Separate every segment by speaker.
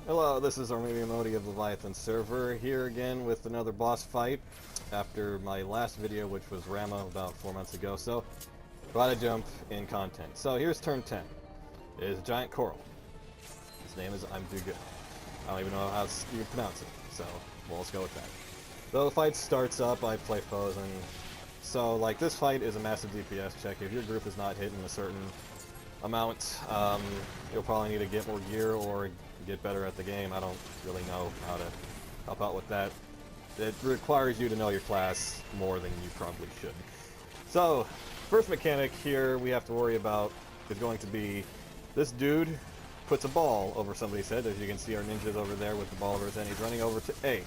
Speaker 1: Hello, this is Armenian Modi of Leviathan server, here again with another boss fight after my last video, which was Rama about 4 months ago, so about to jump in content. So here's turn 10. It is a giant coral. His name is I'm Do Good. I don't even know how you pronounce it, so well, let's go with that. So the fight starts up, I play foes, and so like this fight is a massive DPS check. If your group is not hitting a certain amount, you'll probably need to get more gear or get better at the game. I don't really know how to help out with that. It requires you to know your class more than you probably should. So, first mechanic here we have to worry about is going to be this dude puts a ball over somebody's head. As you can see, our ninja's over there with the ball over his head. He's running over to A.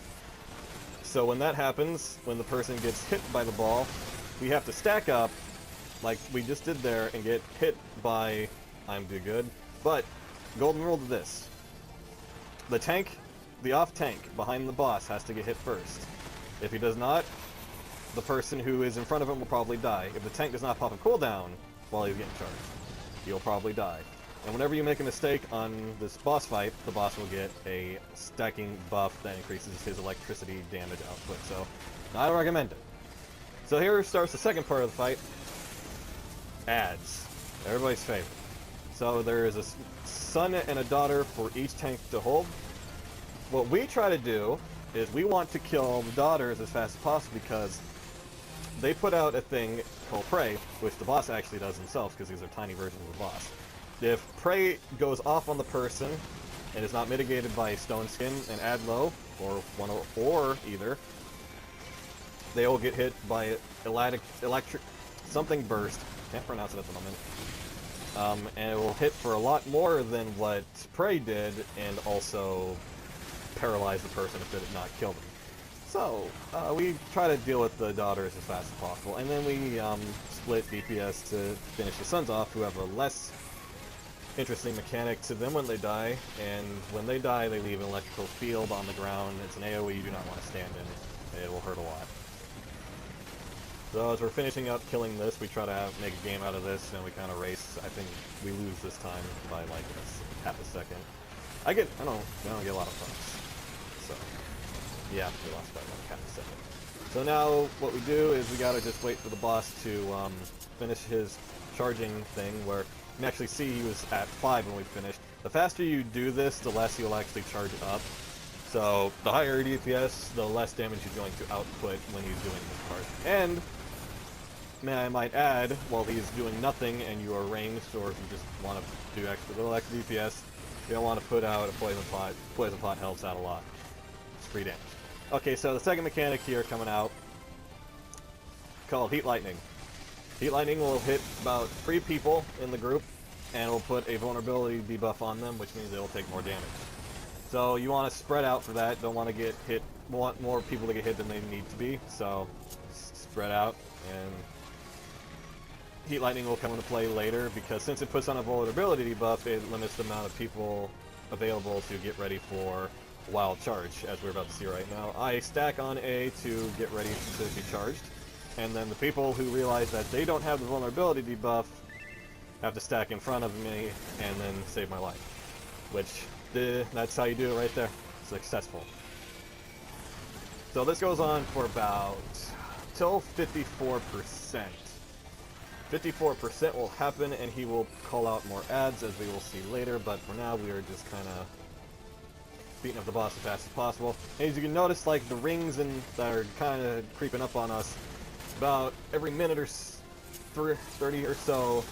Speaker 1: So when that happens, when the person gets hit by the ball, we have to stack up like we just did there and get hit by I'm Do Good. But golden rule to this: the tank, the off tank behind the boss has to get hit first. If he does not, the person who is in front of him will probably die. If the tank does not pop a cooldown while he's getting charged, he'll probably die. And whenever you make a mistake on this boss fight, the boss will get a stacking buff that increases his electricity damage output. So, I recommend it. So here starts the second part of the fight. Ads. Everybody's favorite. So there is a son and a daughter for each tank to hold. What we try to do is we want to kill the daughters as fast as possible because they put out a thing called Prey, which the boss actually does himself because these are tiny versions of the boss. If Prey goes off on the person and is not mitigated by Stone Skin and Ad Low, or either, they will get hit by electric something burst. Can't pronounce it at the moment. And it will hit for a lot more than what Prey did, and also paralyze the person if it did not kill them. So, we try to deal with the daughters as fast as possible, and then we split DPS to finish the sons off, who have a less interesting mechanic to them when they die, and when they die they leave an electrical field on the ground. It's an AoE you do not want to stand in. It will hurt a lot. So as we're finishing up killing this, we try to make a game out of this, and we kind of race. I think we lose this time by like half a second. I don't get a lot of fucks. So, yeah, we lost by like half a second. So now what we do is we gotta just wait for the boss to finish his charging thing, where you can actually see he was at 5 when we finished. The faster you do this, the less you'll actually charge up. So the higher DPS, the less damage you're going to output when he's doing this part. And I might add, while he's doing nothing and you are ranged, or if you just want to do little extra DPS, you don't want to put out a poison pot. Poison pot helps out a lot. It's free damage. Okay, so the second mechanic here coming out, called Heat Lightning. Heat Lightning will hit about 3 people in the group, and will put a vulnerability debuff on them, which means they will take more damage. So you want to spread out for that. Don't want to get hit. Want more people to get hit than they need to be. So spread out, and Heat Lightning will come into play later, because since it puts on a vulnerability debuff, it limits the amount of people available to get ready for Wild Charge, as we're about to see right now. I stack on A to get ready to be charged, and then the people who realize that they don't have the vulnerability debuff have to stack in front of me and then save my life. Which, that's how you do it right there. Successful. So this goes on for about till 54%. 54% will happen, and he will call out more ads, as we will see later, but for now we are just kind of beating up the boss as fast as possible. And as you can notice, like, the rings that are kind of creeping up on us, about every minute or 30 or so,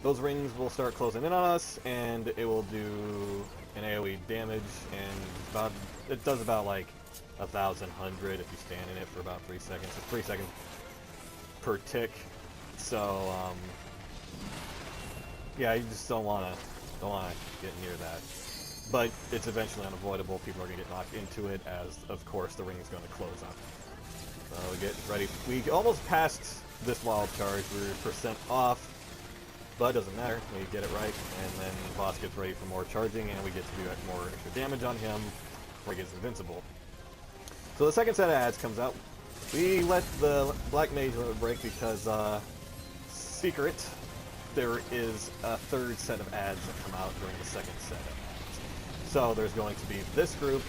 Speaker 1: those rings will start closing in on us, and it will do an AoE damage, and it does about like 1,100 if you stand in it for about 3 seconds. It's 3 seconds per tick. So yeah, you just don't wanna get near that. But it's eventually unavoidable. People are gonna get knocked into it, as of course the ring is gonna close up. So we get ready. We almost passed this wild charge. We're percent off. But it doesn't matter, we get it right, and then the boss gets ready for more charging, and we get to do more extra damage on him before he gets invincible. So the second set of ads comes out. We let the Black Mage limit break because, secret, there is a third set of ads that come out during the second set of ads. So there's going to be this group,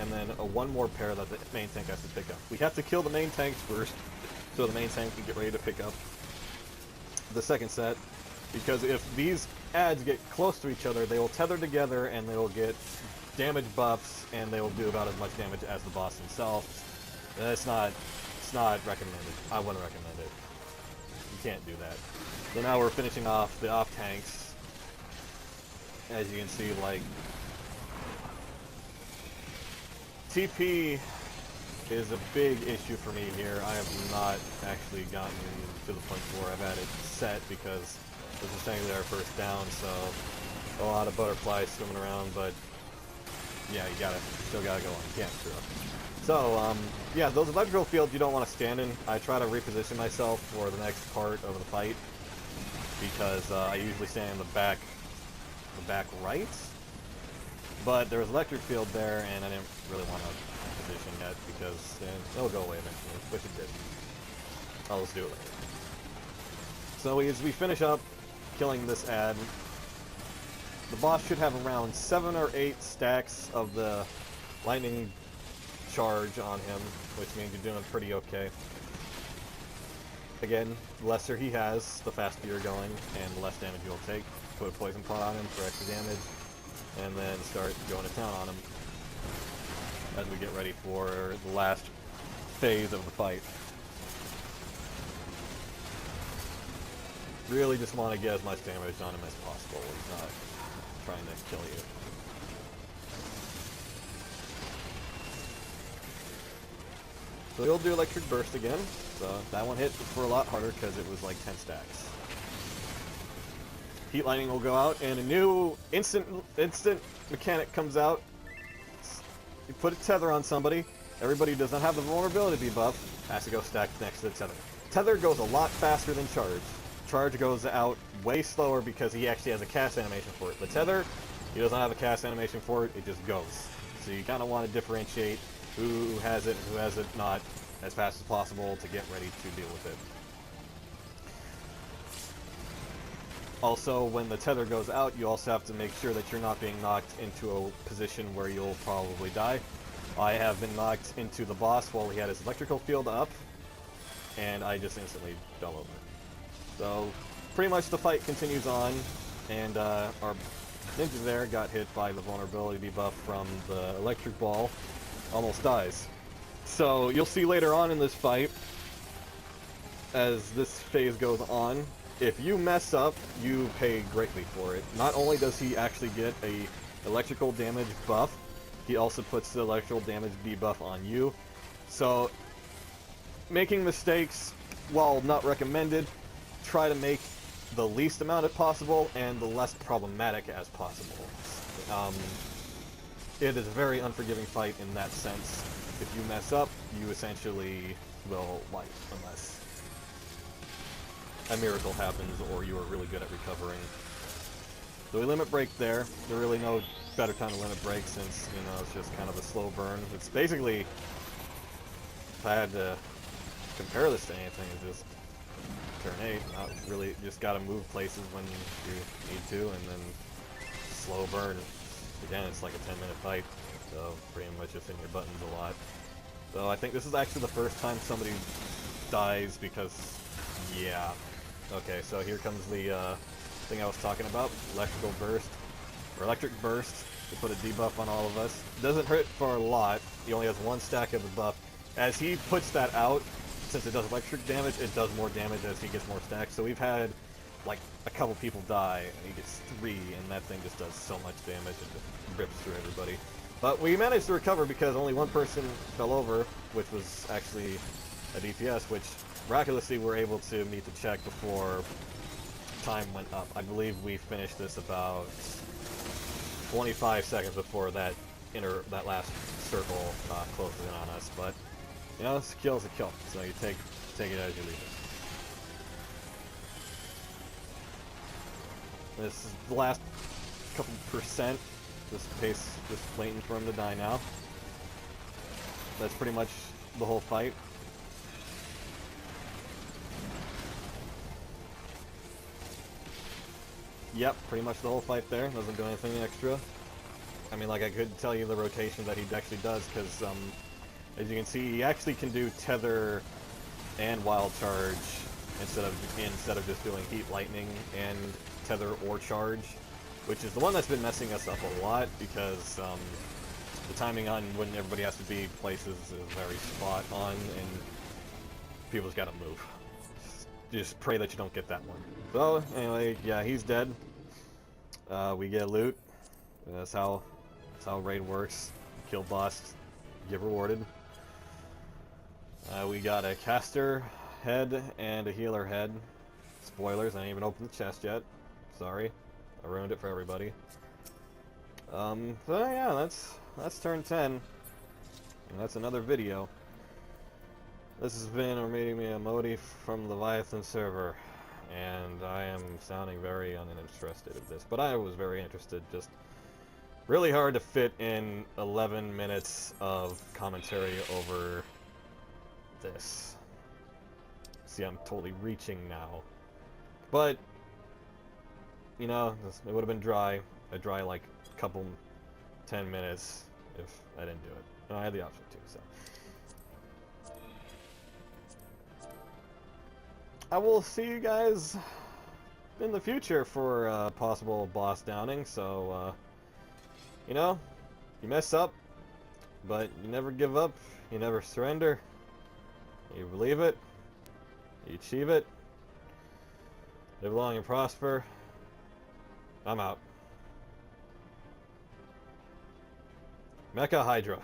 Speaker 1: and then one more pair that the main tank has to pick up. We have to kill the main tanks first, so the main tank can get ready to pick up the second set, because if these adds get close to each other, they will tether together and they will get damage buffs, and they will do about as much damage as the boss himself. It's not recommended. I wouldn't recommend it. You can't do that. So now we're finishing off the off tanks. As you can see, like, TP is a big issue for me here. I have not actually gotten to the point where I've had it set, because this is technically our first down, so a lot of butterflies swimming around, but yeah, you still gotta go on. You can't screw up. So, yeah, those electrical fields you don't want to stand in. I try to reposition myself for the next part of the fight, because I usually stand in the back right, but there was electric field there, and I didn't really want to position yet, because it'll go away eventually, which it did. I'll just do it later. So as we finish up killing this ad, the boss should have around 7 or 8 stacks of the lightning charge on him, which means you're doing pretty okay. Again, the lesser he has, the faster you're going, and the less damage you'll take. Put a poison pot on him for extra damage, and then start going to town on him as we get ready for the last phase of the fight. Really just want to get as much damage on him as possible. He's not trying to kill you. So he'll do electric burst again. So that one hit for a lot harder because it was like 10 stacks. Heat lightning will go out, and a new instant mechanic comes out. You put a tether on somebody. Everybody who does not have the vulnerability debuff has to go stack next to the tether. Tether goes a lot faster than charge. Charge goes out way slower because he actually has a cast animation for it. The tether, he doesn't have a cast animation for it, it just goes. So you kind of want to differentiate who has it and who has it not as fast as possible to get ready to deal with it. Also, when the tether goes out, you also have to make sure that you're not being knocked into a position where you'll probably die. I have been knocked into the boss while he had his electrical field up, and I just instantly fell over. So, pretty much the fight continues on, and our ninja there got hit by the vulnerability debuff from the electric ball, almost dies. So, you'll see later on in this fight, as this phase goes on, if you mess up, you pay greatly for it. Not only does he actually get a electrical damage buff, he also puts the electrical damage debuff on you. So, making mistakes, while not recommended, try to make the least amount as possible and the less problematic as possible. It is a very unforgiving fight in that sense. If you mess up, you essentially will life, unless a miracle happens or you are really good at recovering. So we limit break there. There's really no better time to limit break, since, you know, it's just kind of a slow burn. It's basically, if I had to compare this to anything, it's just turn 8. Not really, just gotta move places when you need to, and then slow burn. Again, it's like a 10-minute fight, so pretty much just hitting your buttons a lot. So I think this is actually the first time somebody dies because, yeah. Okay, so here comes the thing I was talking about, electrical burst, or electric burst, to put a debuff on all of us. Doesn't hurt for a lot, he only has 1 stack of the buff. As he puts that out, since it does electric damage, it does more damage as he gets more stacks. So we've had like a couple people die, and he gets 3, and that thing just does so much damage, it just rips through everybody. But we managed to recover because only 1 person fell over, which was actually a DPS, which miraculously we're able to meet the check before time went up. I believe we finished this about 25 seconds before that last circle closes in on us. But you know, this kill is a kill, so you take it as you leave it. This is the last couple percent. Just waiting for him to die now. That's pretty much the whole fight. Yep, pretty much the whole fight there. Doesn't do anything extra. I mean, like, I could tell you the rotation that he actually does, because, as you can see, he actually can do Tether and Wild Charge instead of just doing Heat Lightning and Tether or Charge, which is the one that's been messing us up a lot, because, the timing on when everybody has to be places is very spot on, and people's gotta move. Just pray that you don't get that one. So, anyway, yeah, he's dead. We get loot. That's how raid works. Kill boss, get rewarded. We got a caster head and a healer head. Spoilers, I didn't even open the chest yet. Sorry. I ruined it for everybody. So yeah, that's turn 10. And that's another video. This has been me a Modi from the Leviathan server. And I am sounding very uninterested at this, but I was very interested. Just really hard to fit in 11 minutes of commentary over this. See, I'm totally reaching now. But, you know, it would have been dry. I'd dry like a couple 10 minutes if I didn't do it. And I had the option to, so. I will see you guys in the future for a possible boss downing, so, you know, you mess up, but you never give up, you never surrender, you believe it, you achieve it, live long and prosper. I'm out. Mecha Hydra.